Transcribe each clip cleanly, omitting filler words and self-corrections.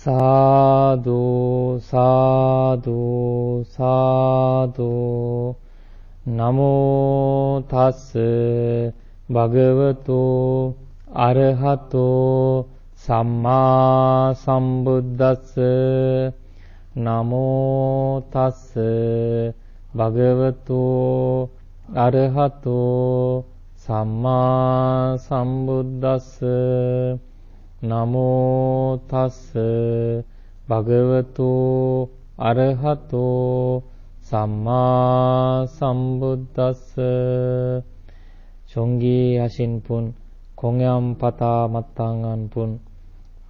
사두 사두 사두 나모 타스 바그와토 아르하토 삼마 삼부다스 나모 타스 바그와토 아르하토 삼마 삼부다스 나모 타스 바그와토 아르하토 삼마 삼부다스. 존귀하신 분, 공양받아 마땅한 분,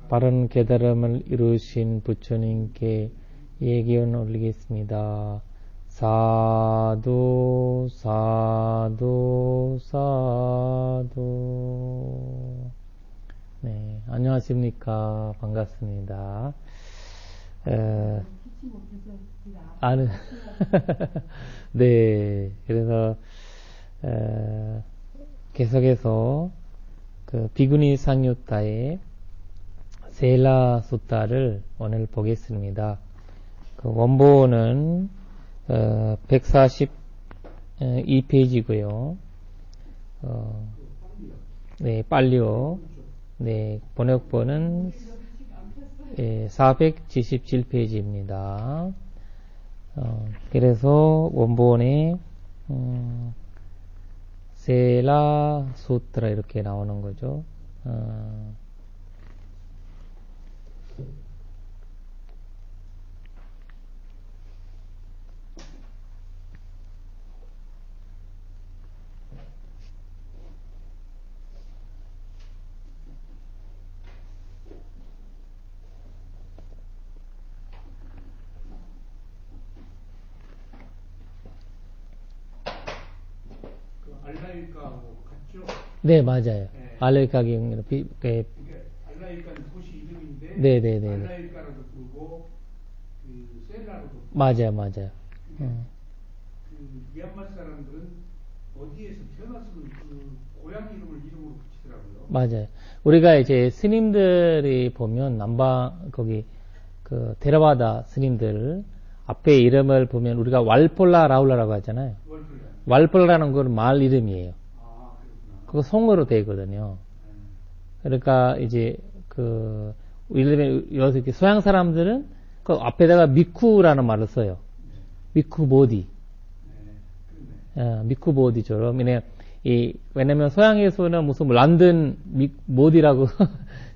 바른 깨달음을 이루신 부처님께 예기원 올리겠습니다. 사두 사두 사두. 네, 안녕하십니까. 반갑습니다. 네, 그래서 계속해서 그 비구니 상유타의 세라 수타를 오늘 보겠습니다. 그 원본은 142페이지고요. 네, 빨리요. 네, 번역본은 477페이지입니다. 그래서 원본에 세라 수트라 이렇게 나오는 거죠. 알라일까하고 같죠? 네, 맞아요. 네. 알라일까 경우는 알라일까는 도시 이름인데, 네네네. 알라일까라도 부르고 그 셀라로도 부르고. 맞아요. 그 미얀마 사람들은 어디에서 태어났으면 그 고향 이름으로 붙이더라고요. 맞아요. 우리가 이제 스님들이 보면 거기 그 테라바다 스님들 앞에 이름을 보면 우리가 왈폴라 라울라라고 하잖아요. 왈폴라라는 건 말 이름이에요. 아, 그렇구나. 그거 송어로 되거든요. 그러니까 이제 그 예를 들면 여기서 이렇게 서양 사람들은 그 앞에다가 미쿠라는 말을 써요. 미쿠 보디. 미쿠 보디처럼. 왜냐면 서양에서는 무슨 란든 보디라고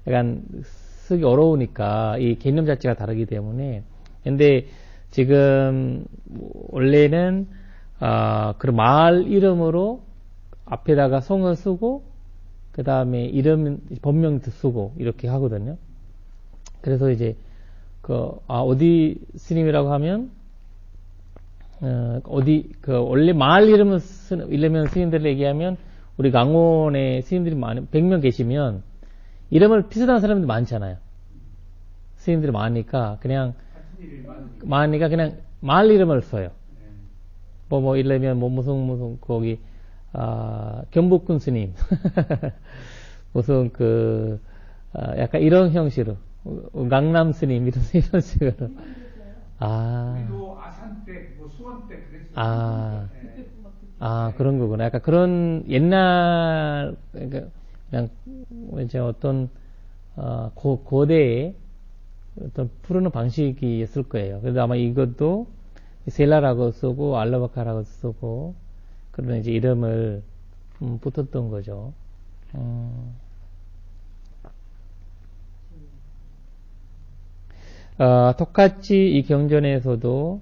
약간 쓰기 어려우니까 이 개념 자체가 다르기 때문에. 근데 지금 원래는 그런 마을 이름으로 앞에다가 성을 쓰고 그 다음에 본명도 쓰고 이렇게 하거든요. 그래서 이제 어디 스님이라고 하면 원래 마을 이름을 이러면 스님들 얘기하면 우리 강원에 스님들이 100명 계시면 이름을 비슷한 사람들이 많잖아요. 스님들이 많으니까 그냥 마을 이름을 써요. 이러면 무슨 거기 경복군 스님 무슨 약간 이런 형식으로 강남 스님 이런 식으로. 우리도 아산댁, 수원댁 그랬어요. 그런 거구나. 약간 그런 옛날 그냥 이제 어떤 고대의 어떤 부르는 방식이 있을 거예요. 그래서 아마 이것도 셀라라고 쓰고 알라바카라고 쓰고 그런 이제 이름을 붙었던 거죠. 똑같이 이 경전에서도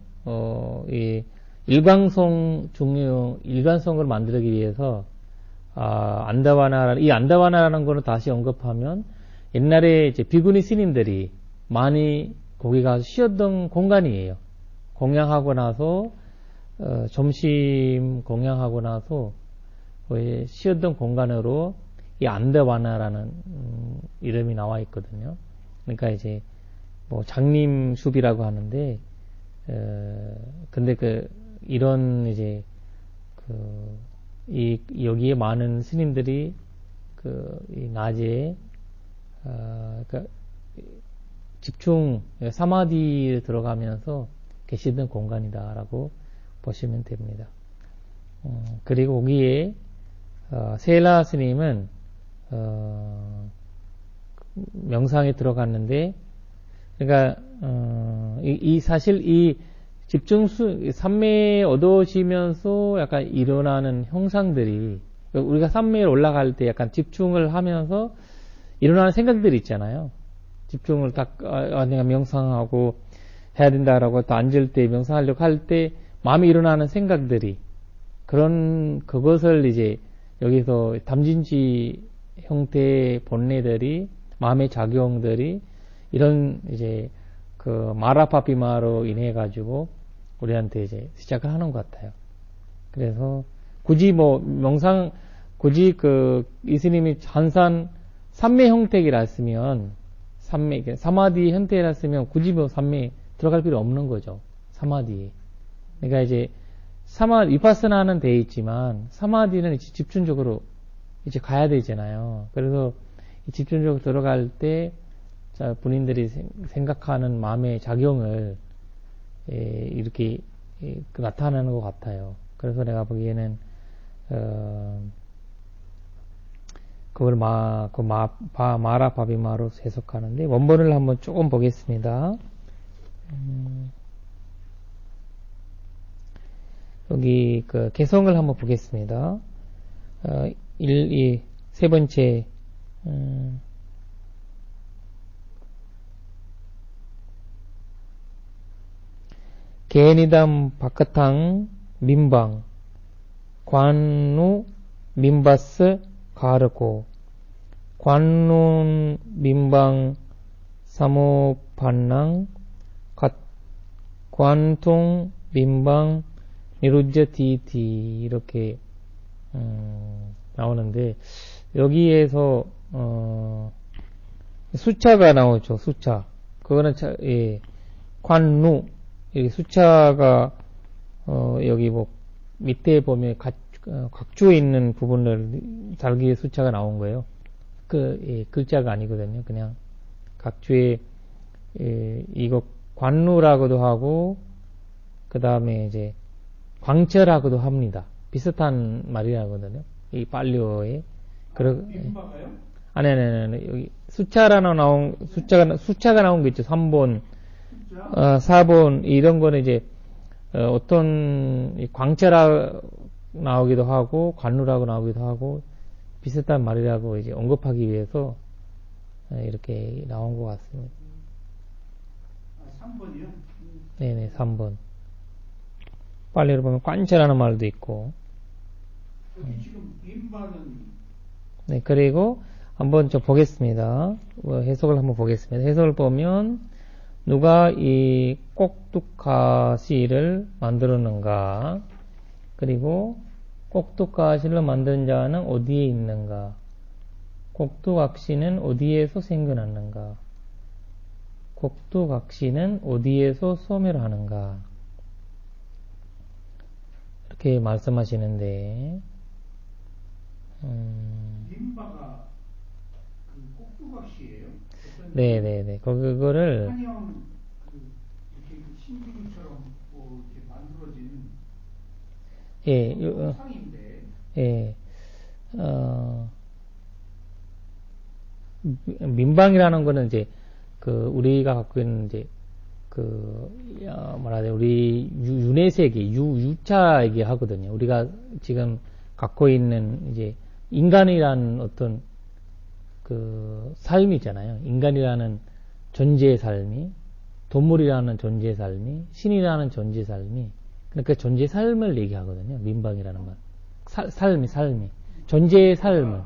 이 일관성을 만들기 위해서 이 안다와나라는 거는 다시 언급하면 옛날에 이제 비구니 스님들이 많이 거기 가서 쉬었던 공간이에요. 공양하고 나서 점심 공양하고 나서 쉬었던 공간으로 이 안다와나라는 이름이 나와 있거든요. 그러니까 이제 장림숲이라고 하는데 근데 이런 이제 여기에 많은 스님들이 이 낮에 그러니까 집중, 사마디에 들어가면서 계시던 공간이다라고 보시면 됩니다. 그리고 거기에 세라 스님은 명상에 들어갔는데, 그러니까 사실 이 집중수 삼매에 얻어지면서 약간 일어나는 형상들이, 우리가 삼매에 올라갈 때 약간 집중을 하면서 일어나는 생각들이 있잖아요. 집중을 딱 내가 명상하고 해야 된다라고 또 앉을 때 명상하려고 할 때 마음에 일어나는 생각들이, 그것을 이제 여기서 담진지 형태의 본래들이, 마음의 작용들이 이런 이제 그 마라파비마로 인해 가지고 우리한테 이제 시작을 하는 것 같아요. 그래서 굳이 굳이 이스님이 한산 삼매 형태이라 했으면, 사마디 형태라 했으면 굳이 삼매 들어갈 필요 없는 거죠. 사마디에. 그러니까 이제 위파스나는 돼 있지만 사마디는 이제 집중적으로 이제 가야 되잖아요. 그래서 집중적으로 들어갈 때 본인들이 생각하는 마음의 작용을 이렇게 나타나는 것 같아요. 그래서 내가 보기에는 그걸 마라바비마로 해석하는데, 원본을 한번 조금 보겠습니다. 여기 개성을 한번 보겠습니다. 세 번째, 개니담 바카탕 민방 관누 민바스 가르고 관눈 민방 사모반낭 관통 민방 니루제 디디, 이렇게 나오는데, 여기에서 숫자가 나오죠. 숫자. 그거는 관누, 여기 숫자가 여기 밑에 보면 각주에 있는 부분을 달기에 숫자가 나온 거예요. 글자가 아니거든요. 그냥 각주에 이거 관누라고도 하고, 그 다음에 이제 광철하고도 합니다. 비슷한 말이라거든요. 이 빨리어에. 민바가요? 아니. 여기 숫자가 나온 거 있죠. 3번, 숫자? 4번, 이런 거는 이제, 어떤, 광철하 나오기도 하고, 관누라고 나오기도 하고, 비슷한 말이라고 이제 언급하기 위해서, 이렇게 나온 것 같습니다. 3번이요? 네네, 3번. 빨리로 보면 관철하는 말도 있고. 여기 지금 민바는. 네, 그리고 한번 좀 보겠습니다. 해석을 한번 보겠습니다. 해석을 보면, 누가 이 꼭두카시를 만들었는가, 그리고 꼭두카시를 만든 자는 어디에 있는가, 꼭두각시는 어디에서 생겨났는가, 꼭두각시는 어디에서 소멸하는가, 이렇게 말씀하시는데, 민바가 꼭두각시예요? 네네네. 그거를, 한형 이렇게 신기루처럼 이렇게 만들어진 상인데. 예, 민방이라는 거는 이제, 우리가 갖고 있는 이제, 우리 윤회세계, 유차 얘기하거든요. 우리가 지금 갖고 있는 이제, 인간이라는 어떤, 삶이잖아요. 인간이라는 존재의 삶이, 동물이라는 존재의 삶이, 신이라는 존재의 삶이, 그러니까 존재의 삶을 얘기하거든요. 민방이라는 말. 삶이. 존재의 삶을,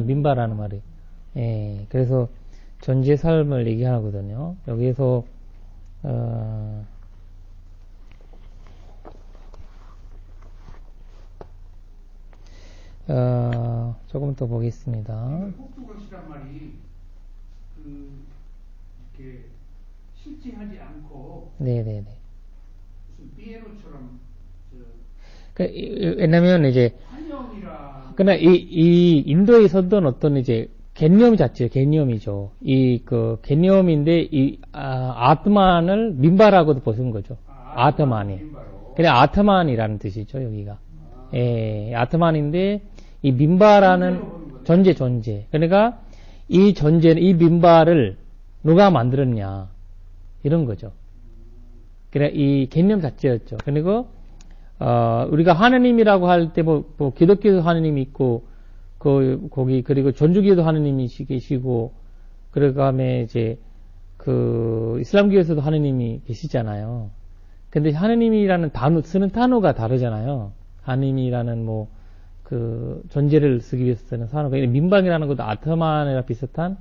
민바라는 말이. 예, 그래서 존재의 삶을 얘기하거든요. 여기에서, 조금 더 보겠습니다. 꼭두각시란 말이 이렇게 실제하지 않고 네네네. 무슨 피에로처럼 왜냐면 이제 환영이라. 그러나 이 인도에 있었던 어떤 이제 개념 자체, 개념이죠. 개념인데, 아트만을 민바라고도 보는 거죠. 아트만이. 그래, 아트만이라는 뜻이죠, 여기가. 예, 아트만인데, 이 민바라는 존재. 그러니까, 이 존재는, 이 민바를 누가 만들었냐. 이런 거죠. 그래, 이 개념 자체였죠. 그리고, 우리가 하느님이라고 할 때, 기독교도 하느님이 있고, 거기, 그리고 전주교도 하느님이 계시고, 그 다음에 이제, 이슬람교에서도 하느님이 계시잖아요. 근데 하느님이라는 쓰는 단어가 다르잖아요. 하느님이라는 존재를 쓰기 위해서 쓰는 단어가, 민방이라는 것도 아트만이랑 비슷한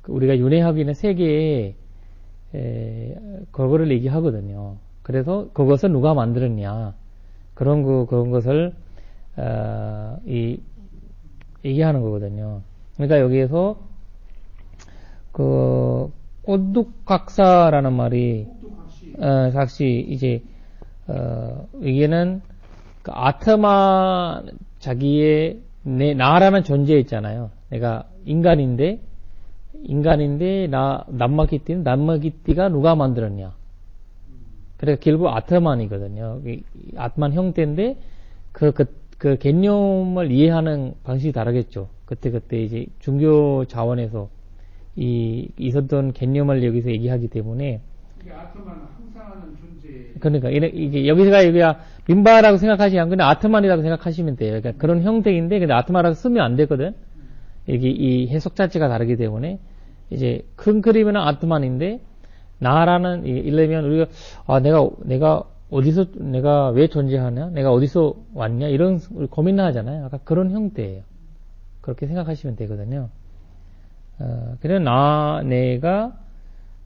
우리가 윤회학인의 세계에, 그거를 얘기하거든요. 그래서 그것을 누가 만들었냐. 그런 것을, 얘기하는 거거든요. 그러니까 여기에서, 꼬둑각사라는 말이, 각시, 이제, 여기는, 아트만, 나라는 존재 있잖아요. 내가 인간인데, 남마기띠가 누가 만들었냐. 그래서 결국 아트만이거든요. 아트만 형태인데, 그 개념을 이해하는 방식이 다르겠죠. 그때 이제 중교 자원에서 있었던 개념을 여기서 얘기하기 때문에. 이게 아트만은 항상 하는 존재. 그러니까, 이게 여기가 민바라고 생각하시지 않고 그냥 아트만이라고 생각하시면 돼요. 그러니까 그런 형태인데, 근데 아트만이라고 쓰면 안 되거든. 이게 이 해석 자체가 다르기 때문에, 이제 큰 그림은 아트만인데, 나라는, 이러면 우리가, 내가 왜 존재하냐? 내가 어디서 왔냐? 이런 고민을 하잖아요. 아까 그런 형태예요. 그렇게 생각하시면 되거든요. 그래,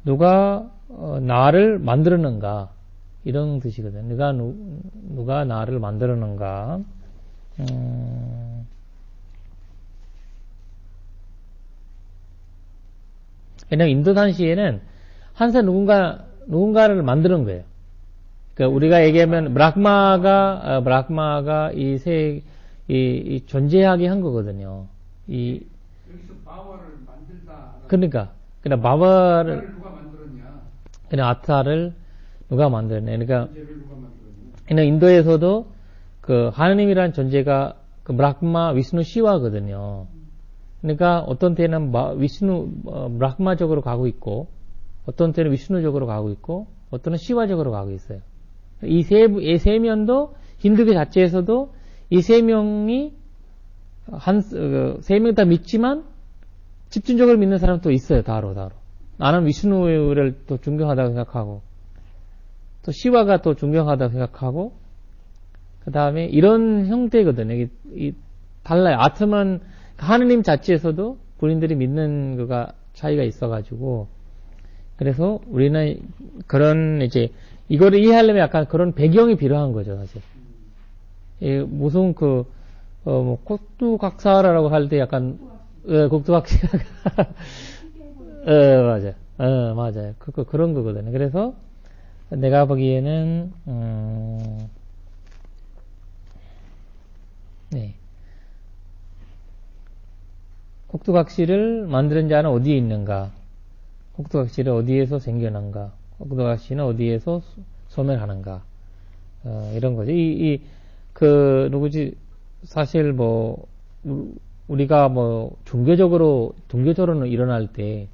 누가, 나를 만들었는가? 이런 뜻이거든요. 누가 나를 만들었는가? 왜냐면 인도 단시에는 항상 누군가를 만드는 거예요. 그러니까 우리가 얘기하면 브라흐마가 이 존재하게 한 거거든요. 여기서 바와를 만들다. 그러니까 바와를 누가 만들었냐? 그냥 아타를 누가 만들었냐. 그러니까 존재를 누가 만들었냐? 그냥 인도에서도 하느님이라는 존재가 브라흐마, 위스누, 시와거든요. 그러니까 어떤 때는 브라흐마적으로 가고 있고, 어떤 때는 위스누적으로 가고 있고, 어떤 때는 시와적으로 가고 있어요. 이 세 면도 힌두교 자체에서도 이 세 명이 세 명 다 믿지만 집중적으로 믿는 사람도 있어요. 다로. 나는 위스누를 또 존경하다고 생각하고, 또 시와가 또 존경하다고 생각하고, 그 다음에 이런 형태거든요. 달라요. 아트만 하느님 자체에서도 본인들이 믿는 거가 차이가 있어가지고, 그래서 우리는 그런 이거를 이해하려면 약간 그런 배경이 필요한 거죠, 사실. 무슨 꼭두각사라고 할 때 약간, 꼭두각사. 맞아요. 그런 거거든요. 그래서 내가 보기에는, 네. 꼭두각시를 만드는 자는 어디에 있는가? 꼭두각시를 어디에서 생겨난가? 꼭두각시는 어디에서 소멸하는가? 이런 거죠. 누구지? 사실 우리가 종교적으로는 일어날 때,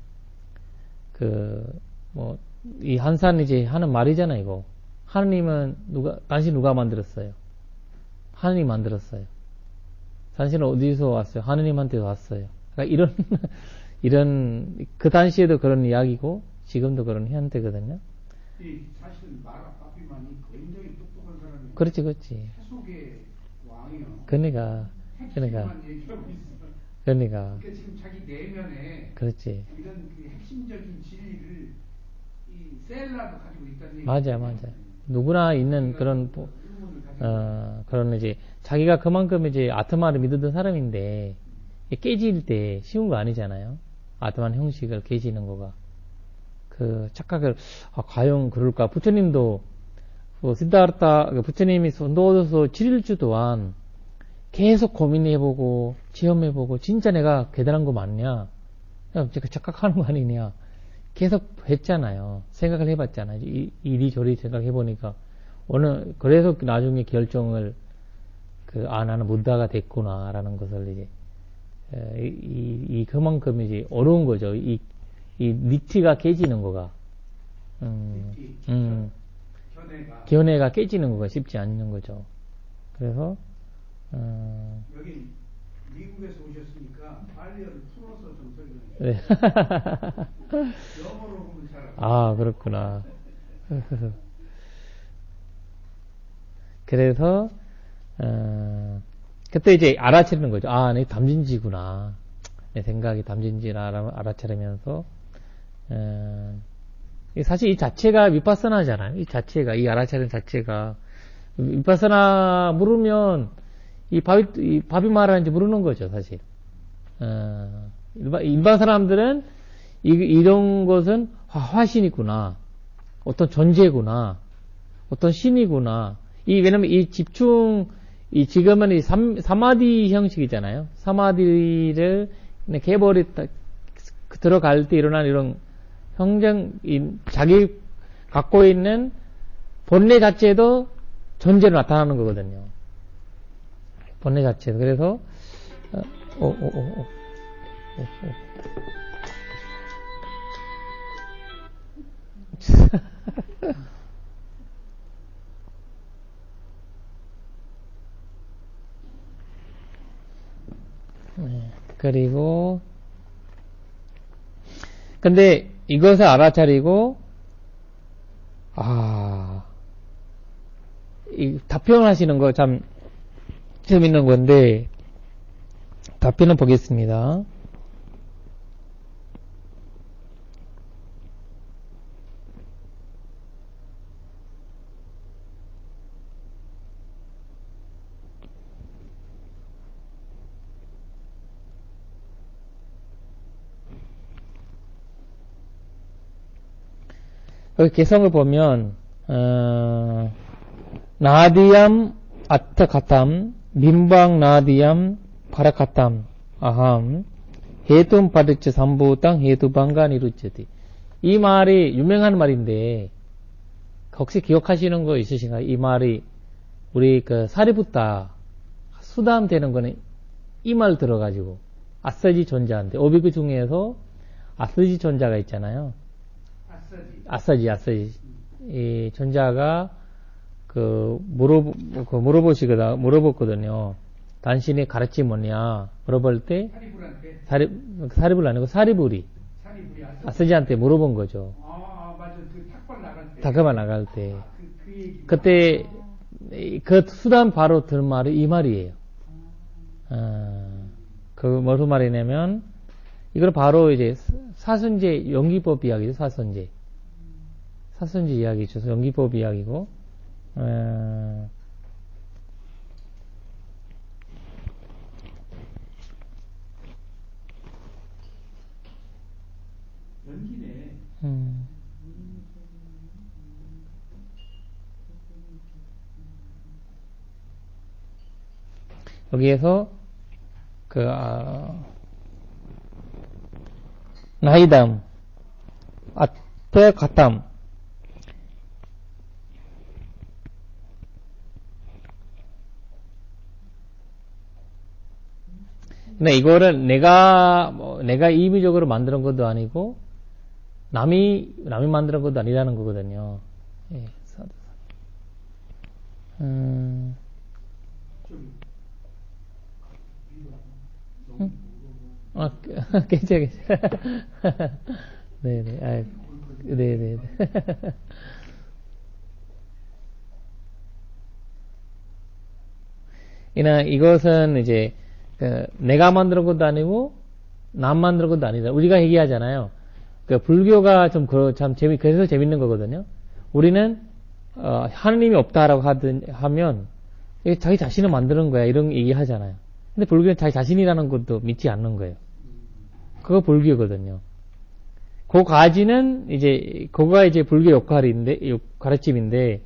이 한산 하는 말이잖아, 이거. 하느님은 당신 누가 만들었어요? 하느님 만들었어요. 당신은 어디서 왔어요? 하느님한테서 왔어요. 그러니까 그 당시에도 그런 이야기고, 지금도 그런 형태거든요. 사실 마라파피만이 굉장히 똑똑한 사람이에요. 그렇지. 해속의 왕이요. 그러니까. 얘기하고 있어. 그러니까 지금 자기 내면에 그렇지. 이런 핵심적인 진리를 이 셀라도 가지고 있다는 얘기. 맞아. 누구나 있는 그런 자기가 그만큼 아트마를 믿었던 사람인데 깨질 때 쉬운 거 아니잖아요. 아트만 형식을 깨지는 거가. 착각을 과연 그럴까? 부처님도 시다르타 부처님이 손도 얻어서 7일주 동안 계속 고민해보고, 체험해보고, 진짜 내가 대단한 거 맞냐? 그냥 착각하는 거 아니냐? 계속 했잖아요. 생각을 해봤잖아요. 이리저리 생각해보니까, 그래서 나중에 결정을, 나는 부다가 됐구나라는 것을 이제, 그만큼 이제 어려운 거죠. 이 니트가 깨지는 거가. 견해가 깨지는 거가 쉽지 않는 거죠. 그래서, 여기 미국에서 오셨으니까 빨리어를 풀어서 좀 네. 설명해. 영어로 보면 잘 알아요. 아, 그렇구나. 그래서, 그때 이제 알아차리는 거죠. 아, 내 담진지구나. 내 생각이 담진지라 알아차리면서, 사실 이 자체가 위파서나잖아요. 이 자체가, 이 알아차리는 자체가. 위파서나 물으면, 이 밥이 말하는지 모르는 거죠, 사실. 일반 사람들은 이런 것은 화신이구나. 어떤 존재구나. 어떤 신이구나. 왜냐면 이 집중, 지금은 이 사마디 형식이잖아요. 사마디를 개벌이 들어갈 때 일어난 이런 자기 갖고 있는 본래 자체도 존재로 나타나는 거거든요. 본래 자체도. 그래서, 네, 그리고, 근데 이것을 알아차리고, 이 답변하시는 거 참 재밌는 건데, 답변을 보겠습니다. 여기 개성을 보면 나디암 아타카탐 민방 나디암 파라카탐 아함 헤툼 파르치 삼부땅 헤투방간 이루치디. 이 말이 유명한 말인데 혹시 기억하시는 거 있으신가요? 이 말이 우리 사리붓다 수담 되는 거는 이 말 들어가지고 아싸지 존자인데 오비그 중에서 아싸지 존자가 있잖아요. 아싸지. 이 존자가 물어봤거든요. 당신의 가르침이 뭐냐 물어볼 때 사리불 아니고 사리불이 아싸지한테 물어본 거죠. 맞아. 탁발 나갈 때. 그때 그 수단 바로 들은 말이 이 말이에요. 무슨 말이냐면 이걸 바로 이제 사선제 연기법 이야기죠. 사선제 이야기죠. 연기법 이야기고. 연기네. 여기에서 나이담 아테가탐 근데 이거를 내가 임의적으로 만드는 것도 아니고 남이 만드는 것도 아니라는 거거든요. 예. 괜찮아. 네네. 네네. 이것은 이제 내가 만드는 것도 아니고 남 만드는 것도 아니다. 우리가 얘기하잖아요. 불교가 그래서 재밌는 거거든요. 우리는 하느님이 없다라고 하면 자기 자신을 만드는 거야 이런 얘기 하잖아요. 근데 불교는 자기 자신이라는 것도 믿지 않는 거예요. 그거 불교거든요. 그거까지는 그거가 이제 불교 역할인데, 가르침인데,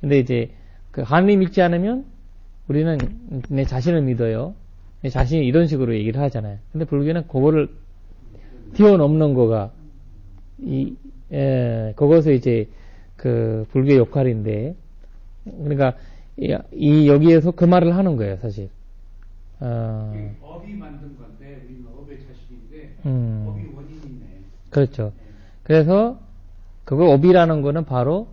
근데 이제, 하느님 믿지 않으면, 우리는 내 자신을 믿어요. 내 자신이 이런 식으로 얘기를 하잖아요. 근데 불교는 그거를 뛰어넘는 거가, 그것이 이제 그 불교의 역할인데, 그러니까, 여기에서 그 말을 하는 거예요, 사실. 업이 만든 건데, 우리는 업의 자식인데, 업이 원인이네. 그렇죠. 그래서, 그거 업이라는 거는 바로,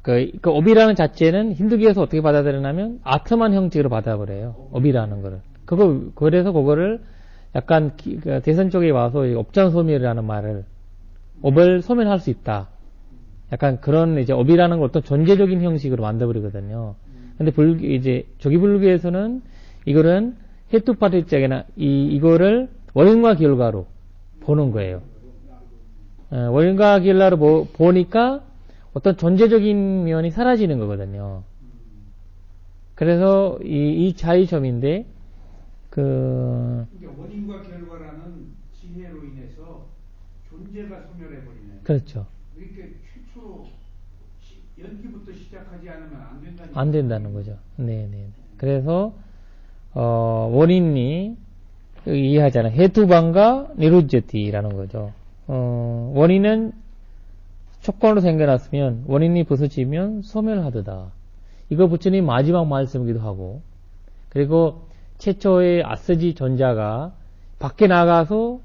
그 업이라는 자체는 힌두교에서 어떻게 받아들이냐면, 아트만 형식으로 받아버려요. 업이라는 거를. 그래서 그거를 약간 대선 쪽에 와서 업장소멸이라는 말을, 업을 소멸할 수 있다. 약간 그런 이제 업이라는 걸 어떤 존재적인 형식으로 만들어버리거든요. 근데 이제 조기 불교에서는 이거는 해투파티짝이나 이거를 원인과 결과로 보는 거예요. 원인과 결과로 보니까 어떤 존재적인 면이 사라지는 거거든요. 그래서 이 차이점인데, 그러니까 원인과 결과라는 지혜로 인해서 존재가 소멸해버리네. 그렇죠. 이렇게 최초로 연기부터 시작하지 않으면 안 된다는 거죠. 네네. 그래서, 원인이, 이해하잖아요. 해투방과 니루제티라는 거죠. 원인은 촉관으로 생겨났으면 원인이 부서지면 소멸하듯다. 이거 부처님 마지막 말씀이기도 하고, 그리고 최초의 아스지 전자가 밖에 나가서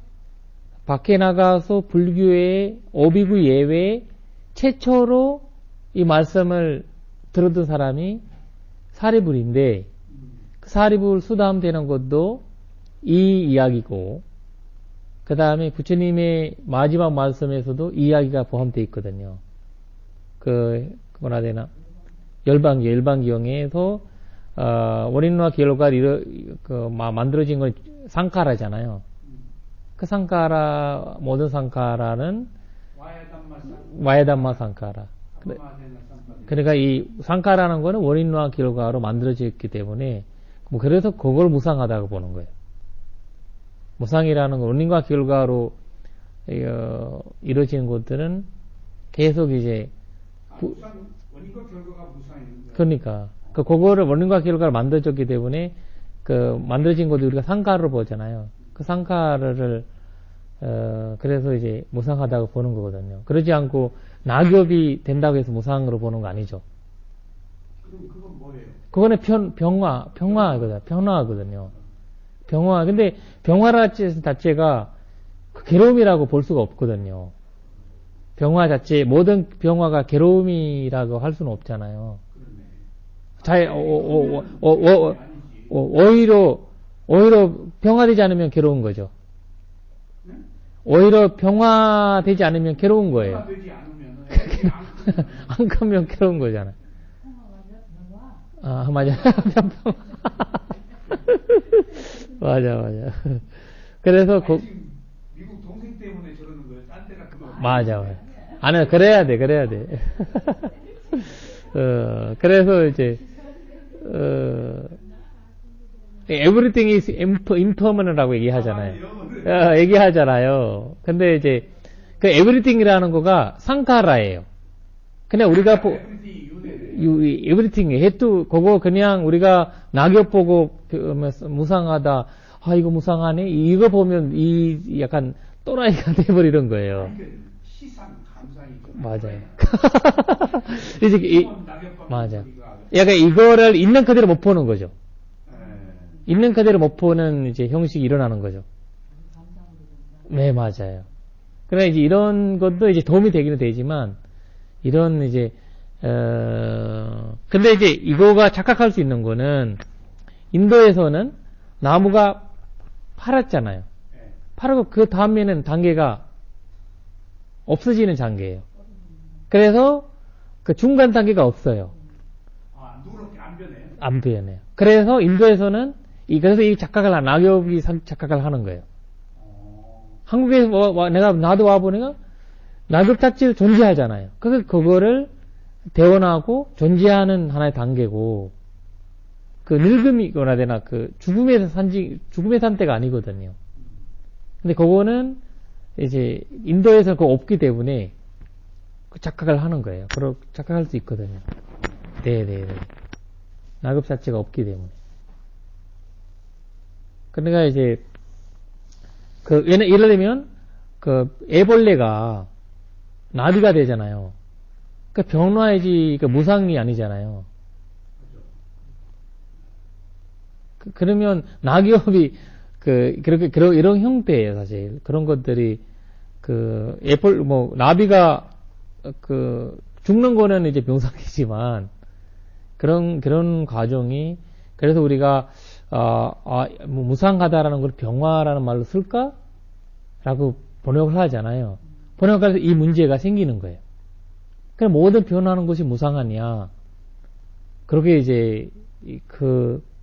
불교의 오비구 예외 최초로 이 말씀을 들었던 사람이 사리불인데, 그 사리불 수담되는 것도 이 이야기고, 그 다음에 부처님의 마지막 말씀에서도 이 이야기가 포함되어 있거든요. 뭐라 해야 되나, 열반기경에서 원인과 결과가 만들어진 건 상카라잖아요. 그 상카라, 모든 상카라는 와야담마 상카라. 그러니까 이 상카라는 거는 원인과 결과로 만들어졌기 때문에, 그래서 그걸 무상하다고 보는 거예요. 무상이라는 건 원인과 결과로 이루어지는 것들은 계속 이제 원인과 결과가 무상인 거예요. 그러니까 그거를 원인과 결과를 만들어졌기 때문에 만들어진 것도 우리가 상카를 보잖아요. 그 상카를 그래서 이제 무상하다고 보는 거거든요. 그러지 않고 낙엽이 된다고 해서 무상으로 보는 거 아니죠. 그럼 그건 뭐예요? 그거는 병화거든요. 병화. 근데 병화 자체가 괴로움이라고 볼 수가 없거든요. 병화 자체, 모든 병화가 괴로움이라고 할 수는 없잖아요. 오히려 병화되지 않으면 괴로운 거죠. 오히려 병화되지 않으면 괴로운 거예요. 안 가면 괴로운 거잖아요. 아, 맞아. 맞아. 그래서 미국 동생 때문에 저러는 거예요. 딴 데가 그거. 맞아. 아니, 그래야 돼. 그래서 이제 everything is impermanent라고 얘기하잖아요. 근데 이제 그 everything이라는 거가 상카라예요. 그냥 우리가 everything 해도 그거 그냥 우리가 낙엽 보고 무상하다. 아, 이거 무상하네. 이거 보면 이 약간 또라이가 돼버리는 거예요. 시상 감상이죠. 맞아요. 이제 맞아. 약간 이거를 있는 그대로 못 보는 거죠. 있는 그대로 못 보는 이제 형식이 일어나는 거죠. 네, 맞아요. 그래 이제 이런 것도 이제 도움이 되기는 되지만 이런 이제 근데 이제 이거가 착각할 수 있는 거는 인도에서는 나무가 파랗잖아요. 파랗고 그 다음에는 단계가 없어지는 단계예요. 그래서 그 중간 단계가 없어요. 아, 누렇게 안 변해요? 안 변해요. 그래서 인도에서는 그래서 이 착각을 낙엽이 착각을 하는 거예요. 한국에서 나도 와보니까 낙엽 자체를 존재하잖아요. 그래서 그거를 대원하고 존재하는 하나의 단계고, 그 늙음이거나 되나, 그 죽음의 산때가 아니거든요. 근데 그거는 이제 인도에서 그거 없기 때문에 그 착각을 하는 거예요. 그렇게 착각할 수 있거든요. 네네네. 낙엽 자체가 없기 때문에. 그러니까 이제 예를 들면 애벌레가 나비가 되잖아요. 변화이지 무상이 아니잖아요. 그러면 낙엽이 그렇게 이런 형태예요, 사실. 그런 것들이 나비가 죽는 거는 이제 명상이지만 그런 과정이 그래서 우리가 무상하다라는 걸 병화라는 말로 쓸까? 라고 번역을 하잖아요. 번역할 때 이 문제가 생기는 거예요. 그럼 모든 변화하는 것이 무상하냐? 그렇게 이제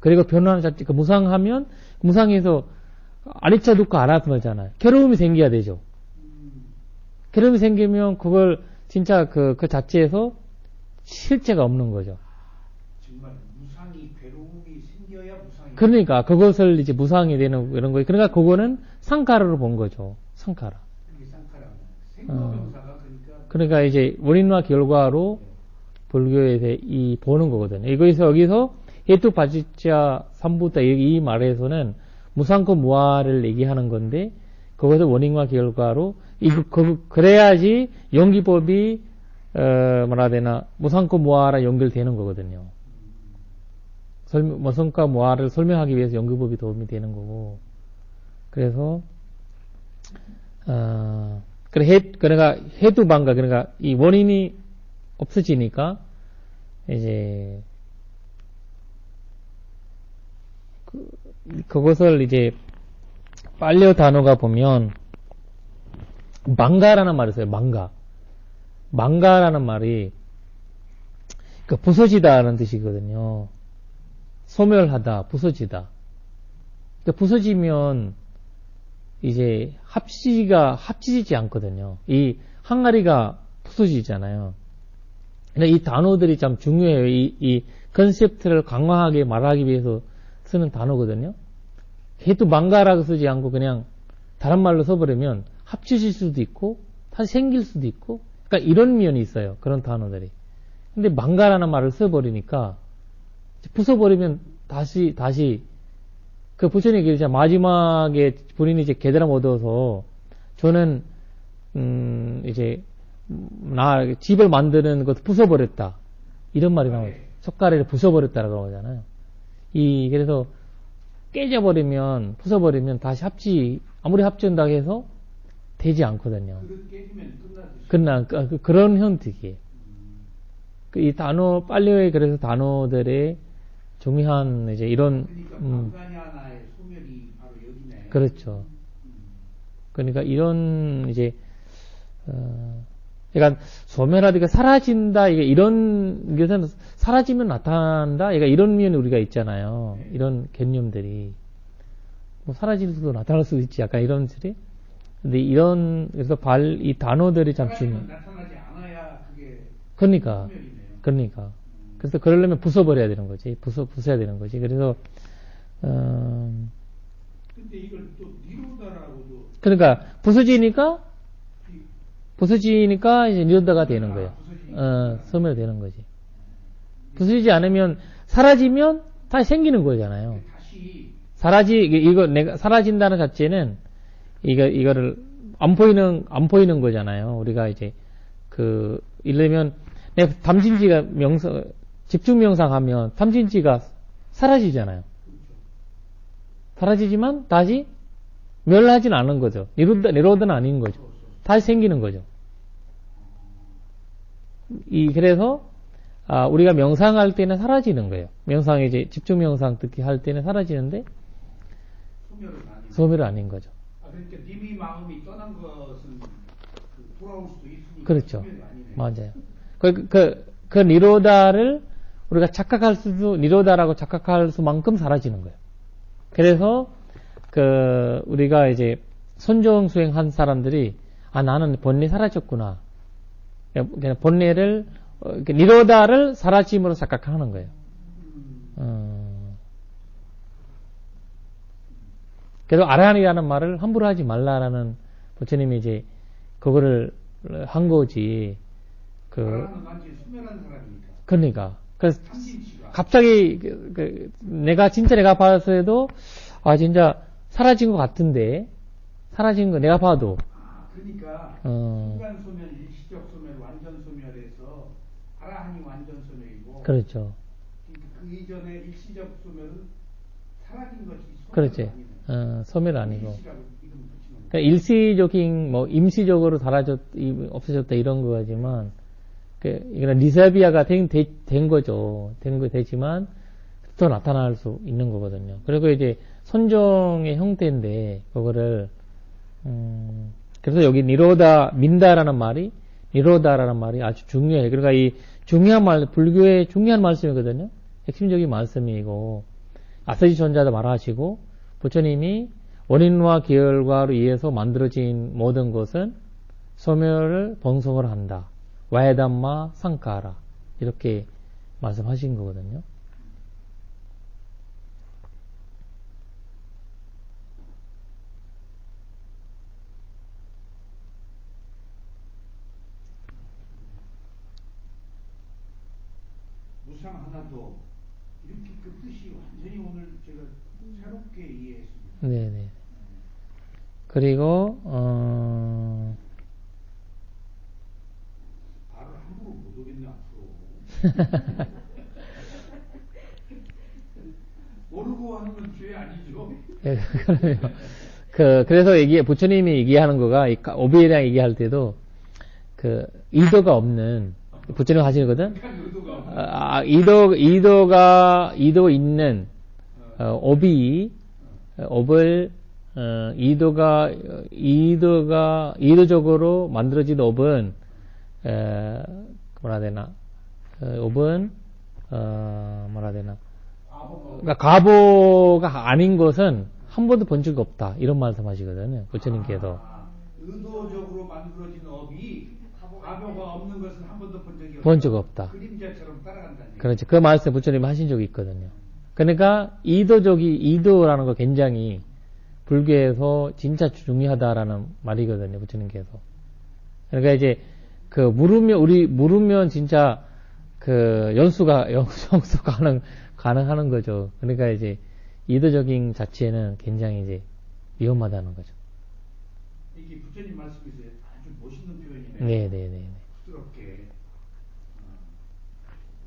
그리고 변화하는 자체 무상하면 무상에서 아니차 두카 아나트마잖아요. 괴로움이 생겨야 되죠. 괴로움이 생기면 그걸 진짜 그 자체에서 실체가 없는 거죠. 정말 무상이 괴로움이 생겨야 무상이. 그러니까 그것을 이제 무상이 되는 이런 거예요. 그러니까 그거는 상카라로 본 거죠. 상카라. 이게 상카라. 생로병사가 그러니까 이제 원인과 결과로 불교에서 보는 거거든요. 여기서 해투 바지자 삼부타 이 말에서는 무상코 무아를 얘기하는 건데 그것을 원인과 결과로 그래야지 연기법이 뭐라 되나 무상코 무아라 연결되는 거거든요. 무상과 무아를 설명하기 위해서 연기법이 도움이 되는 거고 그래서 그러니까 해두방가 그러니까 이 원인이 없어지니까 이제 그것을 이제 빨려 단어가 보면 망가라는 말이 있어요. 망가라는 말이 부서지다라는 뜻이거든요. 소멸하다, 부서지다. 부서지면 이제 합치지 않거든요. 이 항아리가 부서지잖아요. 이 단어들이 참 중요해요. 이 컨셉트를 강화하게 말하기 위해서 쓰는 단어거든요. 해도 망가라고 쓰지 않고 그냥 다른 말로 써버리면 합치질 수도 있고 다시 생길 수도 있고 그러니까 이런 면이 있어요. 그런 단어들이. 근데 망가라는 말을 써버리니까 부숴버리면 다시 그 부처님 얘기를 마지막에 본인이 이제 깨달음 얻어서 저는 이제 집을 만드는 것도 부숴버렸다 이런 말이 나와요. 젓가락을 부숴버렸다라고 하잖아요. 그래서 깨져버리면 부숴버리면 다시 아무리 합친다고 해서 되지 않거든요. 깨지면 그런 형태기예요. 이 단어 빨리의 그래서 단어들의 중요한 이제 이런 그러니까 망간이 하나의 소멸이 바로 여기네. 그렇죠. 그러니까 이런 이제 그러니까 소멸하다가 사라진다 이런 것은 사라지면 나타난다 이런 면이 우리가 있잖아요. 이런 개념들이 사라질 수도 나타날 수도 있지 약간 이런 들이 근데 그래서 이 단어들이 참 중요해요. 나타나지 않아야 그게 그러니까 소멸이네요. 그래서 그러려면 부숴버려야 되는 거지. 부숴야 되는 거지. 그래서 근데 이걸 또 니로다라고도 그러니까 부서지니까 이제 니로다가 되는 거예요. 소멸되는 거지. 부서지지 않으면 사라지면 다시 생기는 거잖아요. 내가 사라진다는 자체는 이거를 안 보이는 거잖아요. 우리가 이제 예를 들면 내가 담진지가 집중 명상하면 탐진지가 사라지잖아요. 사라지지만 다시 멸하진 않은 거죠. 니로드는 아닌 거죠. 다시 생기는 거죠. 그래서 우리가 명상할 때는 사라지는 거예요. 명상에 이제 집중 명상 듣기 할 때는 사라지는데 소멸은 아닌 거죠. 그러니까 님이 마음이 떠난 것은 돌아올 수도 있으니까 그렇죠. 맞아요. 그 니로다를 우리가 니로다라고 착각할 수만큼 사라지는 거예요. 그래서 우리가 이제 선정 수행한 사람들이 나는 본래 사라졌구나. 그냥 본래를 니로다를 사라짐으로 착각하는 거예요. 그래서 아라한이라는 말을 함부로 하지 말라라는 부처님이 이제 그거를 한 거지. 그러니까. 그래서 갑자기 내가 봤을 때도 아, 진짜 사라진 것 같은데, 사라진 거 내가 봐도. 그러니까 순간 소멸, 일시적 소멸, 완전 소멸에서 아라한이 완전 소멸이고. 그렇죠. 그 이전에 일시적 소멸은 사라진 것이 소멸 그렇지. 아니면 소멸 아니고. 일시라고 이름 붙이는 그러니까 일시적인, 뭐, 임시적으로 없어졌다 이런 거지만, 이거는 리사비아가 된 거죠. 되지만, 또 나타날 수 있는 거거든요. 그리고 이제 선종의 형태인데, 그거를, 그래서 여기 니로다라는 말이 아주 중요해요. 그러니까 이 중요한 불교의 중요한 말씀이거든요. 핵심적인 말씀이고, 아사지 존자도 말하시고, 부처님이 원인과 계열과로 의해서 만들어진 모든 것은 소멸을 번성을 한다. 와야담마 상카라. 이렇게 말씀하신 거거든요. 무상 하나도 이렇게 그 뜻이 완전히 오늘 제가 새롭게 이해했습니다. 네네. 그리고 바로 함부로 못 오겠네 앞으로. 모르고 하는 건 죄 아니죠? 네, 그러면 그래서 부처님이 얘기하는 거가 오비에랑 얘기할 때도 의도가 없는 부처님 하시거든. 의도가 있는 업을 의도적으로 만들어진 업은 뭐라 되나 업은 뭐라 되나 그러니까 과보가 아닌 것은 한 번도 본 적이 없다 이런 말씀하시거든요. 부처님께서 의도적으로 만들어진 업이 과보가 없는 것은 한 번도 본 적 없다. 그림자처럼 따라간다는. 그렇지. 그 말씀 부처님이 하신 적이 있거든요. 그러니까 의도라는 거 굉장히 불교에서 진짜 중요하다라는 말이거든요. 부처님께서. 그러니까 이제 물으면 진짜 연수가 가능하는 거죠. 그러니까 이제 의도적인 자체는 굉장히 이제 위험하다는 거죠. 이게 부처님 말씀에서 아주 멋있는 표현이네요. 네네네. 부드럽게.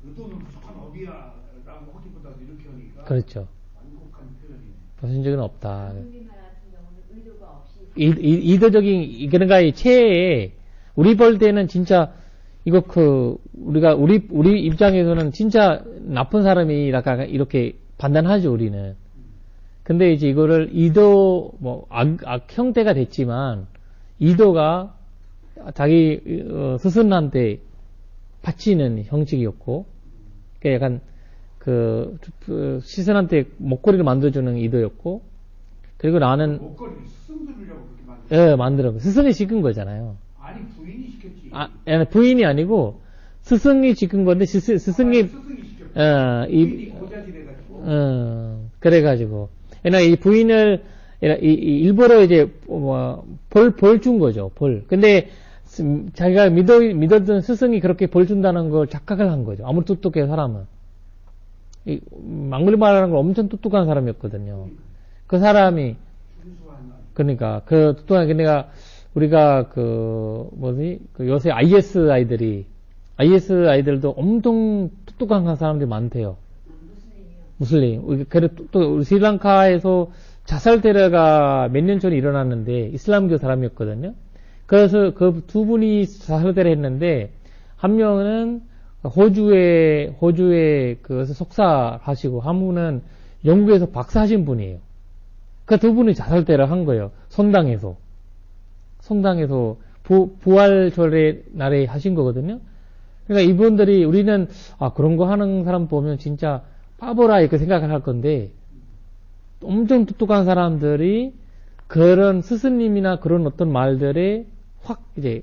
의도는 무조건 업이야라고 하기보다도 이렇게 하니까. 그렇죠. 완곡한 표현이네. 보신 적은 없다. 우리나라 같은 경우는 의도가 없이 의도적인 그러니까 이 체에 우리 볼 때는 진짜 이거 우리가 우리 입장에서는 진짜 나쁜 사람이라고 이렇게 판단하죠 우리는. 근데 이제 이거를 의도 악 형태가 됐지만 의도가 자기 스승한테 바치는 형식이었고, 그러니까 약간 시선한테 목걸이를 만들어주는 의도였고, 그리고 나는 목걸이를 스승 들으려고 그렇게 만들어. 스승이 시킨 거잖아요. 아니 부인이 시켰지. 부인이 아니고 스승이 시킨 건데 스승이 스승이 시켰지. 부인이 고자질해가지고. 그래가지고, 그러니까 이 부인을 일부러 이제 벌 준 거죠. 벌. 근데 자기가 믿었던 스승이 그렇게 벌 준다는 걸 착각을 한 거죠. 아무리 똑똑해 사람은. 망글말하는 걸 엄청 똑똑한 사람이었거든요. 그 사람이 그러니까 똑똑한 내가 우리가 요새 IS 아이들도 엄청 똑똑한 사람들이 많대요. 무슬림. 그래 또 우리 스리랑카에서 자살 테러가 몇 년 전에 일어났는데 이슬람교 사람이었거든요. 그래서 그 두 분이 자살 테러 했는데 한 명은 호주에 그것을 석사하시고 한 분은 영국에서 박사하신 분이에요. 그 두 분이 자살 테러 한 거예요. 성당에서 부활절의 날에 하신 거거든요. 그러니까 이분들이 우리는 그런 거 하는 사람 보면 진짜 바보라 이렇게 생각을 할 건데 엄청 똑똑한 사람들이 그런 스승님이나 그런 어떤 말들에 확 이제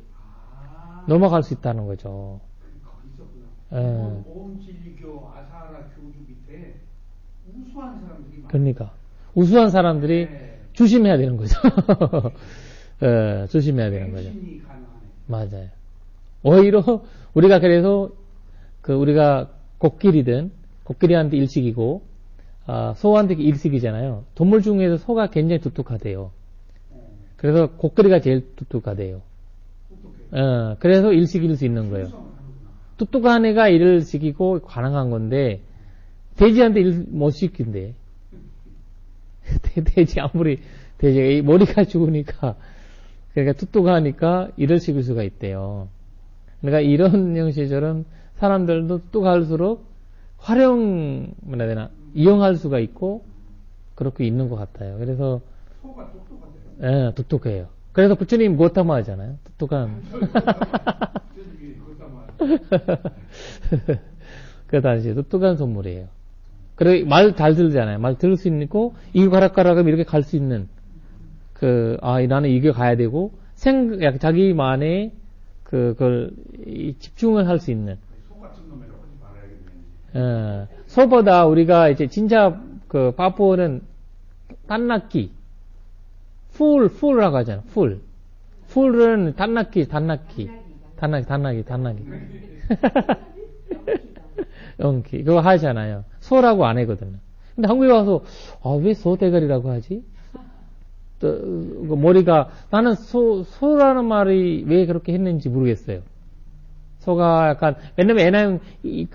넘어갈 수 있다는 거죠. 거기 있었구나. 오음진리교 아사하라 교주 밑에 우수한 사람들이 많아요. 그러니까 우수한 사람들이 조심해야 되는 거죠. 조심해야 되는 거죠. 맞아요. 오히려 우리가 그래서 우리가 곡길이든 곡길이한테 일식이고 소한테 일식이잖아요. 동물 중에서 소가 굉장히 똑똑하대요. 그래서 코끼리가 제일 똑똑하대요. 그래서 일식일 수 있는 거예요. 똑똑한 애가 일을 시키고 가능한 건데, 돼지한테 일 못 시킨대. 돼지 머리가 죽으니까, 그러니까 똑똑하니까 일을 시킬 수가 있대요. 그러니까 이런 형식처럼 사람들도 똑똑할수록 뭐라 해야 되나, 이용할 수가 있고, 그렇게 있는 것 같아요. 그래서, 소가 똑똑하대요. 예, 똑똑해요. 그래서 부처님 고타마 하잖아요. 똑똑한. 그 당시에 똑똑한 선물이에요. 그래, 말 잘 들잖아요. 말 들을 수 있고, 이거 가락가락 하면 이렇게 갈 수 있는, 나는 이거 가야 되고, 자기만의, 그걸, 집중을 할 수 있는. 소 같은 놈이라고 하지 말아야겠네. 소보다 우리가 이제 진짜, 파푸어는, 딴낙기. 풀이라고 하잖아, 풀. 풀은 단낙기. 영기. 그거 하잖아요. 소라고 안 하거든요. 근데 한국에 와서, 왜 소대가리라고 하지? 머리가, 나는 소라는 말이 왜 그렇게 했는지 모르겠어요. 소가 약간, 왜냐면 애는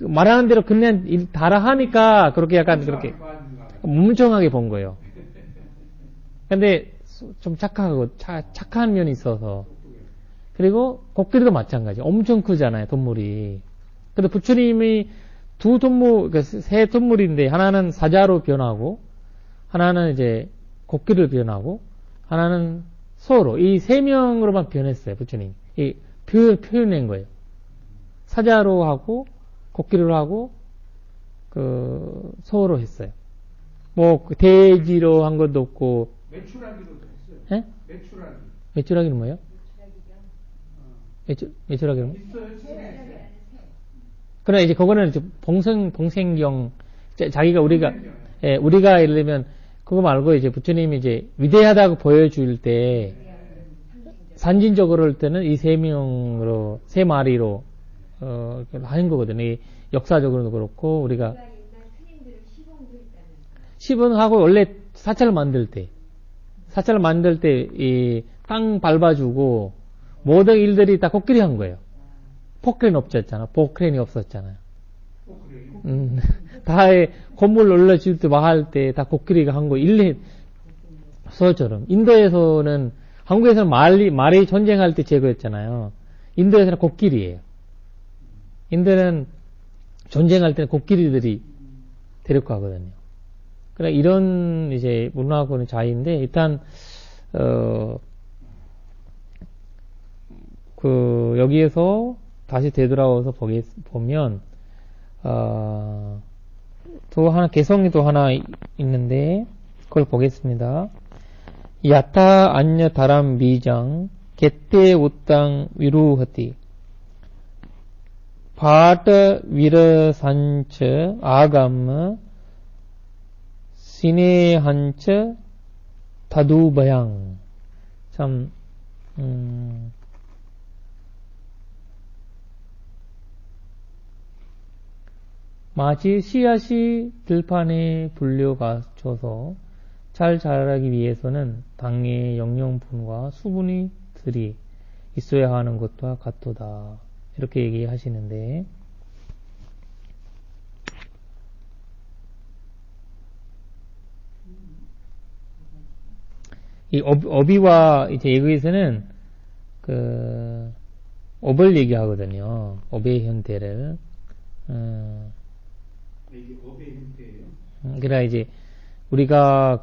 말하는 대로 그냥 달아 하니까 그렇게 약간 그렇게 뭉청하게 본 거예요. 근데 좀 착한 면이 있어서. 그리고 코끼리도 마찬가지. 엄청 크잖아요, 동물이. 근데 부처님이 세 동물인데, 하나는 사자로 변하고, 하나는 이제 코끼리를 변하고, 하나는 소로, 이 세 명으로만 변했어요, 부처님. 표현낸 거예요. 사자로 하고, 코끼리로 하고, 소로 했어요. 돼지로 한 것도 없고. 메추라기로 했어요. 예? 메추라기. 메추라기는 뭐예요? 메추라기는? 있어요, 새. 그러나 이제 그거는 봉생경, 우리가 예를 들면, 그거 말고 이제 부처님이 이제 위대하다고 보여줄 때, 산진적으로 할 때는 이 세 마리로, 하는 거거든요. 이 역사적으로도 그렇고, 우리가. 시봉하고 원래 사찰을 만들 때, 이 땅 밟아주고, 모든 일들이 다 코끼리 한 거예요. 포크레인 포크레인이 없었잖아요. 다에 건물 올려줄 때, 할 때 다 코끼리가 한 거, 소처럼. 인도에서는, 한국에서는 말이 전쟁할 때 제거했잖아요. 인도에서는 코끼리예요. 인도는 전쟁할 때는 코끼리들이 데리고 가거든요. 그러니까 이런 이제 문화하고는 차이인데, 일단, 여기에서 다시 되돌아와서 보면, 개성이 또 하나 있는데, 그걸 보겠습니다. 야타 안녀 다람 미장, 개떼 우땅 위루하티, 파트 위르산처 아감, 시네한처 다두바양. 참, 마치 씨앗이 들판에 불려가쳐서 잘 자라기 위해서는 당의 영양분과 수분이 들이 있어야 하는 것과 같도다. 이렇게 얘기하시는데, 이 어비와 이제 여기에서는 업을 얘기하거든요. 업의 형태를. 이게 업의 형태예요. 그러나 이제 우리가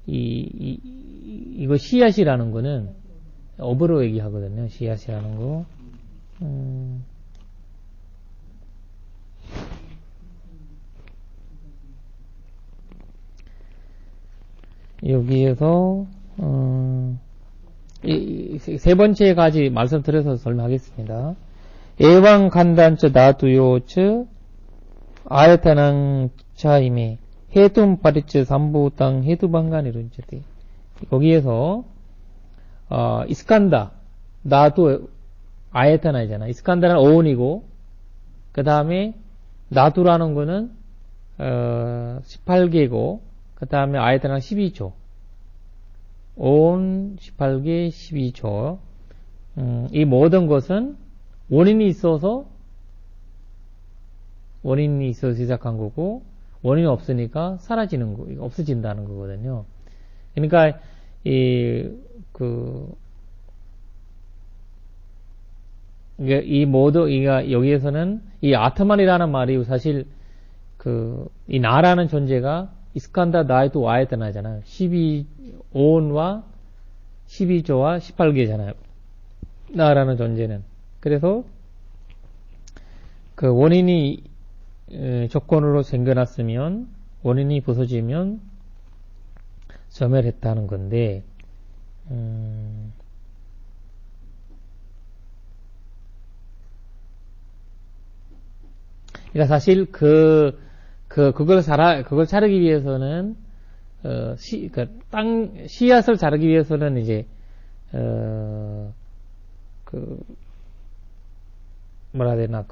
이거 씨앗이라는 거는 업으로 얘기하거든요. 씨앗이라는 거. 여기에서 세 번째 가지 말씀드려서 설명하겠습니다. 에왕 간단처 나두요처 아야타낭 차임에 해tum파리처 삼부땅 해두방간 이런저대. 거기에서 이스칸다 나두 아야타나이잖아. 이스칸다는 어원이고, 그 다음에 나두라는 거는 18개고, 그 다음에 아이들은 12조. 온 18개 12조. 이 모든 것은 원인이 있어서 시작한 거고, 원인이 없으니까 사라지는 거, 없어진다는 거거든요. 그러니까, 이 모두, 여기에서는 이 아트만이라는 말이 사실 이 나라는 존재가 이스칸다 나이도 와이드나잖아요. 12온과 12조와 18개잖아요. 나라는 존재는. 그래서 그 원인이 조건으로 생겨났으면, 원인이 부서지면 소멸했다는 건데, 그러니까 사실 그걸 자르기 위해서는, 씨앗을 자르기 위해서는 이제, 뭐라 해야 되나,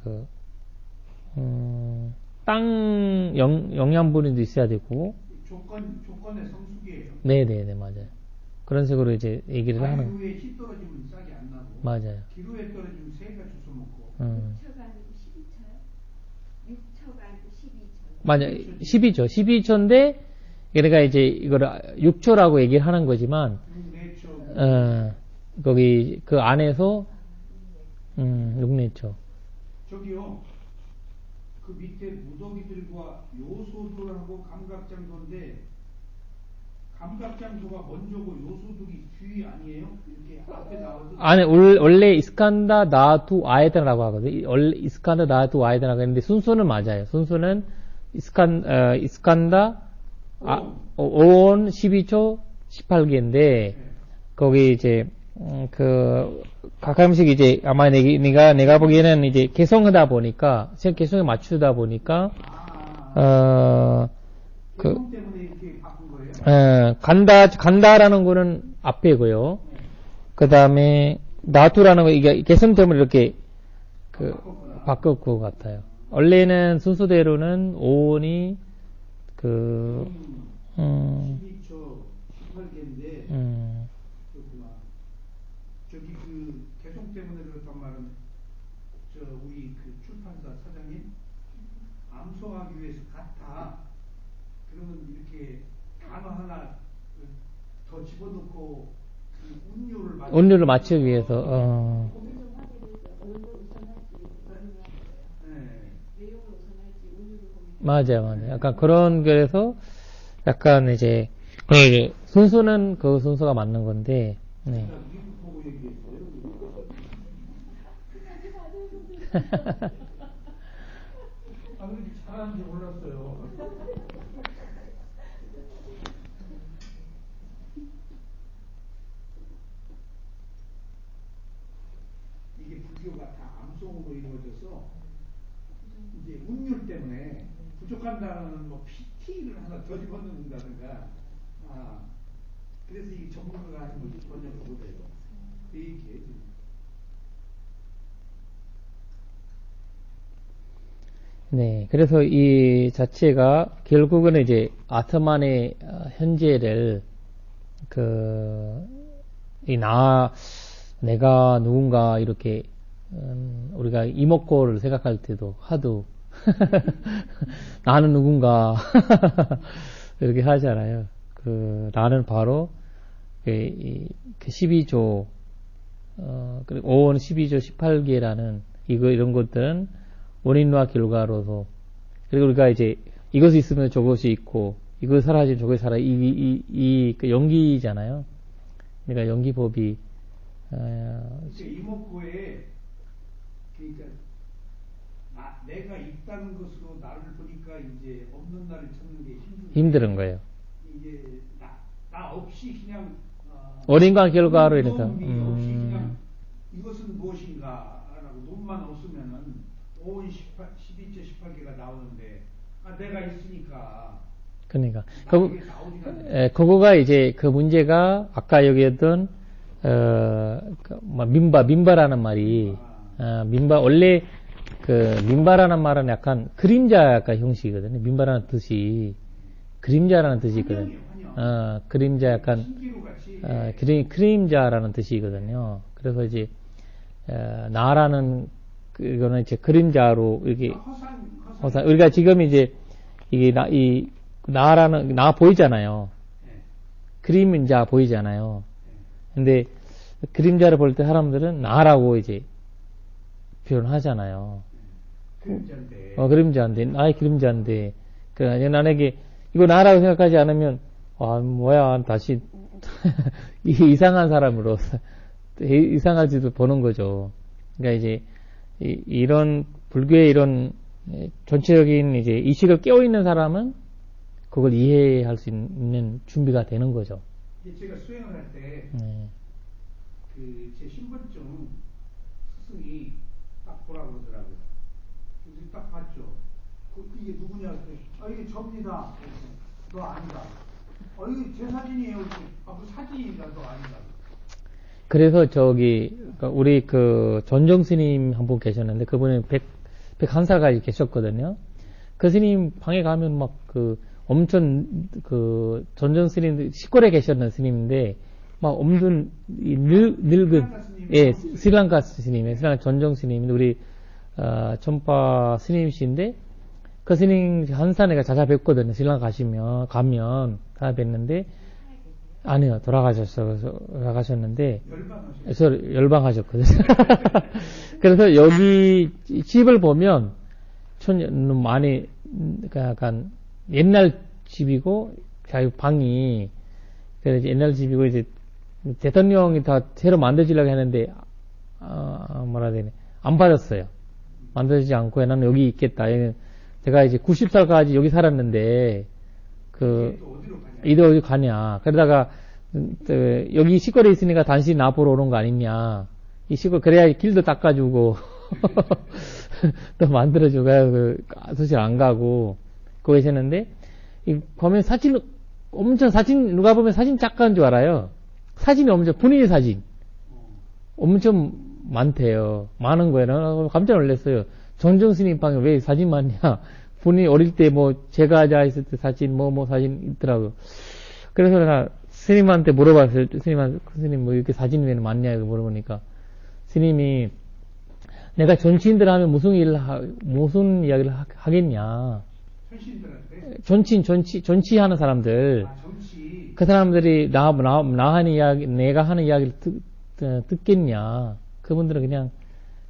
땅 영양분도 있어야 되고. 조건의 성숙이에요. 네네네, 맞아요. 그런 식으로 이제 얘기를 하는. 기후에 씨 떨어지면 싹이 안 나고. 맞아요. 기후에 떨어지면 새가 주워 먹고. 6초가 아니고 12초요? 6초가 아니고 12초. 맞아요. 12조. 12초인데, 그러니까 이제 이거를 6초라고 얘기를 하는 거지만, 6내초. 거기 그 안에서 6내초. 저기요. 그 밑에 무더기들과 요소들하고 감각장도인데, 감각장도가 먼저고 요소들이 뒤 아니에요? 이렇게 앞에 나오듯. 아니, 원래 이스칸다 나투 아이드라고 하거든요. 원래 이스칸다 나투 아이드라고 했는데, 순서는 맞아요. 순서는 이스칸다 온 12초 18개인데, 거기 이제, 가끔씩 이제, 아마 내가 보기에는 이제 개성하다 보니까, 개성에 맞추다 보니까, 때문에 이렇게 바꾼 거예요? 간다라는 거는 앞에고요. 그 다음에, 나투라는 거, 이게 개성 때문에 이렇게, 바꿀 것 같아요. 원래는 순서대로는 오온이, 12초 18개인데, 그렇구나. 저기 개성 때문에 그렇단 말은, 우리 출판사 사장님, 암송하기 위해서 같아. 그러면 이렇게 단어 하나 더 집어넣고 운율을 맞추기 위해서. 맞아요. 약간 그런 그래서 약간 이제 순서는 그 순서가 맞는 건데. 네. 그렇게 잘하는지 몰랐어요. 이게 불교가 다 암송으로 이루어져서 이제 운율 때문에 부족한다는 PT를 하나 더 집어넣는다든가, 그래서 이 전문가가 하는 거지, 번역을 못해요. 그 얘기예요. 네, 그래서 이 자체가 결국은 이제 아트만의 현재를 내가 누군가 이렇게 우리가 이목구를 생각할 때도 하도 나는 누군가 이렇게 하잖아요. 나는 바로 12조 그리고 5원 12조 18개라는 이런 것들은 원인과 결과로서, 그리고 우리가 이제 이것이 있으면 저것이 있고 이것이 사라지면 저것이 사라, 그 연기잖아요. 그러니까 연기법이 이목구에 그러니까 내가 있다는 것으로 나를 보니까 이제 없는 나를 찾는 게 힘든 거예요. 이게 나 없이 그냥 원인과 결과로 인해서 없이 그냥 이것은 무엇인가라고 눈만 없으면은 5인 12조 18개가 나오는데 내가 있으니까. 그러니까 그거가 이제 그 문제가 아까 얘기했던 민바라는 말이 민바 원래 그 민바라는 말은 약간 그림자 약간 형식이거든요. 민바라는 뜻이 그림자라는 뜻이 있거든요. 그림자 약간 신기루 같이. 그림자라는 뜻이거든요. 그래서 이제 나라는 이거는 이제 그림자로 이렇게 허상. 우리가 지금 이제 이게 이 나라는 나 보이잖아요. 그림자 보이잖아요. 근데 그림자를 볼 때 사람들은 나라고 이제 표현하잖아요. 그림자인데. 그림자인데, 나의 그림자인데. 그러니까 나에게 이거 나라고 생각하지 않으면, 뭐야, 다시, 이상한 사람으로, 이상하지도 보는 거죠. 그러니까 이제, 이런, 불교의 이런 전체적인 이제 의식을 깨어있는 사람은 그걸 이해할 수 있는 준비가 되는 거죠. 제가 수행을 할 때, 네. 제 신분증 스승이 딱 보라 그러더라고요. 그래서 딱 봤죠. 이게 누구냐 했더니, 이게 접니다. 너 아니다. 이게 제 사진이에요. 그 사진이다. 너 아니다. 그래서 그러니까 우리 그 전정 스님 한 분 계셨는데 그분이 101살까지 계셨거든요. 그 스님 방에 가면 막 엄청 전정 스님 시골에 계셨던 스님인데 막 엄청 늙은 스리랑카 스님이에요. 스리랑카 전정 스님인데 우리 전파 스님이신데 그 스님 한산에가 찾아뵙거든요. 스리랑카 가면 찾아뵙는데 아니요, 돌아가셨는데, 열방하셨거든요. 그래서 여기 집을 보면, 많이, 약간, 옛날 집이고, 자기 방이, 그래서 옛날 집이고, 이제, 대통령이 다 새로 만들어지려고 했는데, 뭐라 해야 되네, 안 받았어요. 만들어지지 않고, 나는 여기 있겠다. 제가 이제 90살까지 여기 살았는데, 이도 어디 가냐. 그러다가, 여기 시골에 있으니까 단신 나 보러 오는 거 아니냐. 이 시골, 그래야 길도 닦아주고, 또 만들어주고, 사실 안 가고, 그거 계셨는데, 보면 누가 보면 사진 작가인 줄 알아요. 사진이 엄청, 본인의 사진. 엄청 많대요. 많은 거예요. 깜짝 놀랐어요. 전정 스님 방에 왜 사진 많냐. 본인이 어릴 때 제가 앉아 있을 때 사진, 사진 있더라고요. 그래서 내가 스님한테 물어봤어요. 스님 이렇게 사진이 왜 많냐, 이거 물어보니까. 스님이, 내가 전치인들 하면 무슨 이야기를 하겠냐. 전치하는 사람들. 정치. 그 사람들이 나 하는 이야기, 내가 하는 이야기를 듣겠냐. 그분들은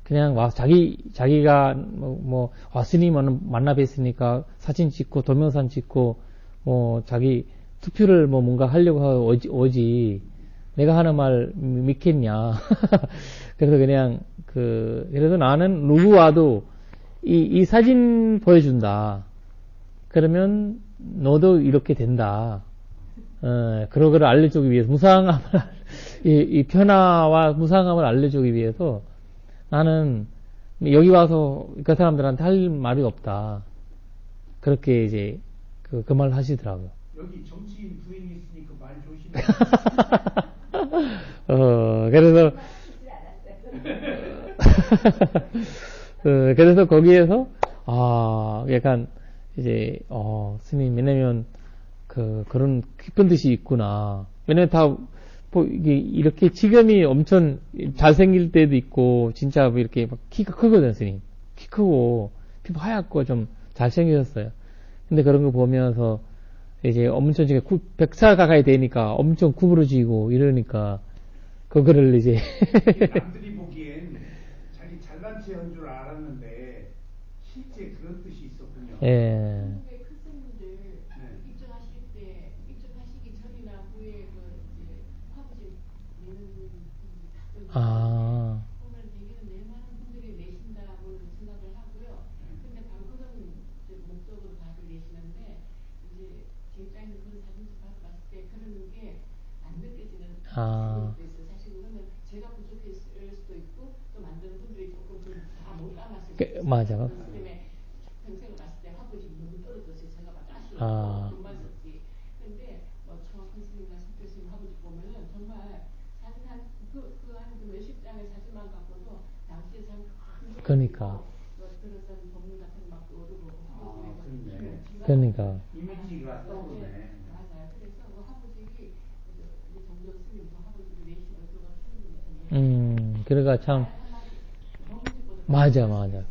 그냥 와 자기가 스님은 만나 뵀으니까 사진 찍고 동영상 찍고 자기 투표를 뭔가 하려고 오지 내가 하는 말 믿겠냐. 그래서 그래서 나는 누구와도 이 사진 보여준다. 그러면 너도 이렇게 된다. 그런 걸 알려주기 위해서 이 변화와 무상함을 알려주기 위해서 나는 여기 와서 그 사람들한테 할 말이 없다. 그렇게 이제 그 말을 하시더라고요. 여기 정치인 부인이 있으니까 말 조심해. 그래서 그래서 거기에서 약간 이제 스님 왜냐면 그런 깊은 뜻이 있구나. 왜냐면 다 이게 이렇게 지금이 엄청 잘생길 때도 있고 진짜 이렇게 막 키가 크거든. 스님 키 크고 피부 하얗고 좀 잘생기셨어요. 근데 그런 거 보면서 이제 엄청 지금 100살 가까이 되니까 엄청 구부러지고 이러니까 그거를 이제 남들이 보기엔 자기 잘난 체 한 줄 알았는데 실제 그런 뜻이 있었군요. 예. 보면 대개는 웬만한 분들이 내신다고 생각을 하고요. 근데 방금은 목적으로 다들 내시는데 이제 제 입장에서 그런 사진을 봤을 때 그런 게 안 느껴지는 그래서 사실 그거는 제가 부족했을 수도 있고 또 만드는 분들이 조금 다 못 담았을 수도 있어요. 맞아. 그렇기 때문에 평생을 봤을 때 화보집이 너무 떨어졌어요. 제가 막 아쉬워서 돈만 썼지. 근데 정확한 스님과 스님 화보집 보면은 정말 사진 한 몇십 장의 사진만 갖고도 당시에 참 그러니까. 그런 그러니까. 이미지가 떠오르네. 맞아요. 그래서 뭐 화보직이 정전 스님 화보직이 내시가 들어가 그러니까 참, 맞아.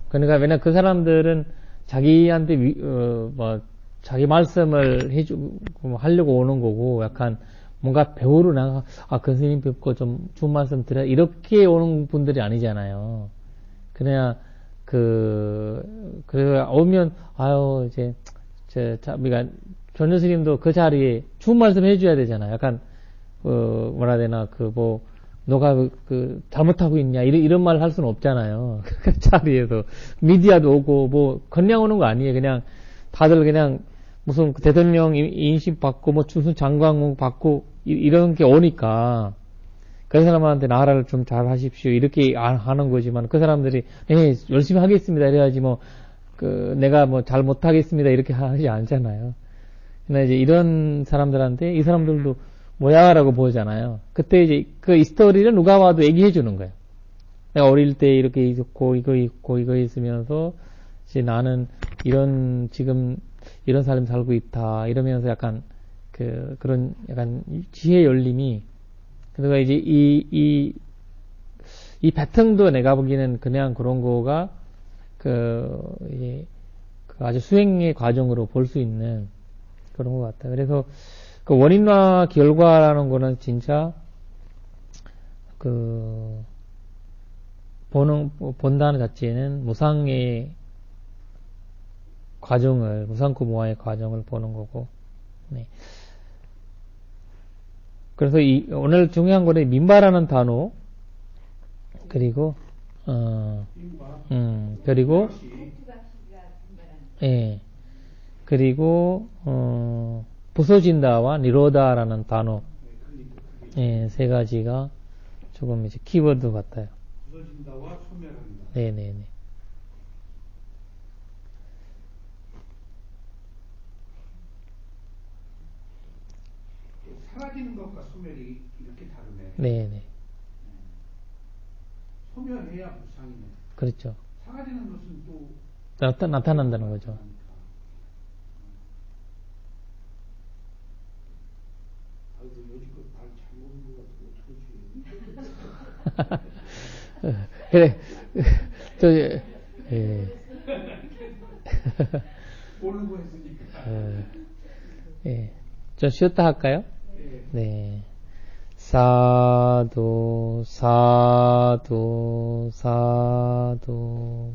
그러니까 왜냐 그 사람들은 자기한테 자기 말씀을 해주고 하려고 오는 거고 약간 뭔가 배우러 나가 그 스님 뵙고 좀 좋은 말씀 드려 이렇게 오는 분들이 아니잖아요. 그냥 그래 오면 이제 그러니까 전주 스님도 그 자리에 좋은 말씀 해줘야 되잖아요. 약간 뭐라 해야 되나 너가 잘못하고 있냐 이런 말 할 수는 없잖아요. 그 자리에서 미디어도 오고 그냥 오는 거 아니에요. 그냥 다들 그냥 무슨 대통령 인식 받고 무슨 장관 받고 이런 게 오니까 그 사람한테 나라를 좀 잘 하십시오 이렇게 하는 거지만 그 사람들이 열심히 하겠습니다 이래야지 내가 잘 못하겠습니다 이렇게 하지 않잖아요. 근데 이제 이런 사람들한테 이 사람들도 뭐야라고 보잖아요. 그때 이제 이 스토리를 누가 와도 얘기해 주는 거예요. 내가 어릴 때 이렇게 있었고 이거 있고 이거 있으면서 이제 나는 지금 이런 삶 살고 있다 이러면서 약간 그런 약간 지혜 열림이 그러니까 이제 이 패턴도 내가 보기에는 그냥 그런 거가 아주 수행의 과정으로 볼 수 있는 그런 것 같아요. 그래서 원인과 결과라는 거는 진짜 본다는 자체는 무상의 과정을 무상구 무아의 과정을 보는 거고. 네. 그래서 오늘 중요한 거는 민바라는 단어 그리고 그리고 그리고 부서진다와 니로다라는 단어 세 가지가 조금 이제 키워드 같아요. 부서진다와 소멸한다. 네네네. 사라지는 것과 소멸이 이렇게 다르네. 네네. 소멸해야 무상이네. 그렇죠. 사라지는 것은 또 나타난다는 거죠. 여지껏 말 잘 먹은 것 같은데 어떡하지? 그래. 오는 거 했으니까. 좀 쉬었다 할까요? 네. 사두, 사두, 사두.